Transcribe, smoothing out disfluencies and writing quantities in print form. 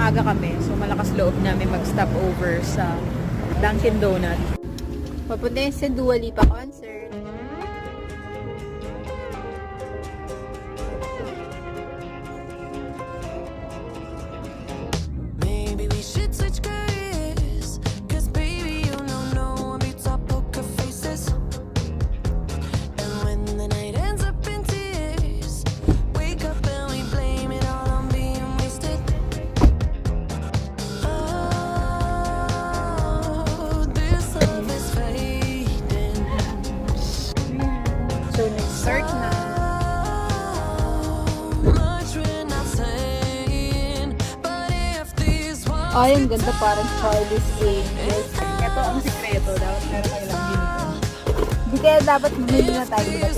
maaga kami. So, malakas loob namin mag-stop over sa Dunkin' Donut. Papunta sa Dua Lipa concert. Maybe we should switch careers, 'cause baby, you know no one beats our poker faces. And when the night ends up in tears, wake up and we blame it all on being wasted. Oh, this love is fading. So, nag-start na. Much we're not saying, but if these walls Ay, ang ganda, parang Charlie's Angels. Ito ang sikreto. Dapat meron kayo lang unicorn. Hindi kaya dapat bumili na tayo ng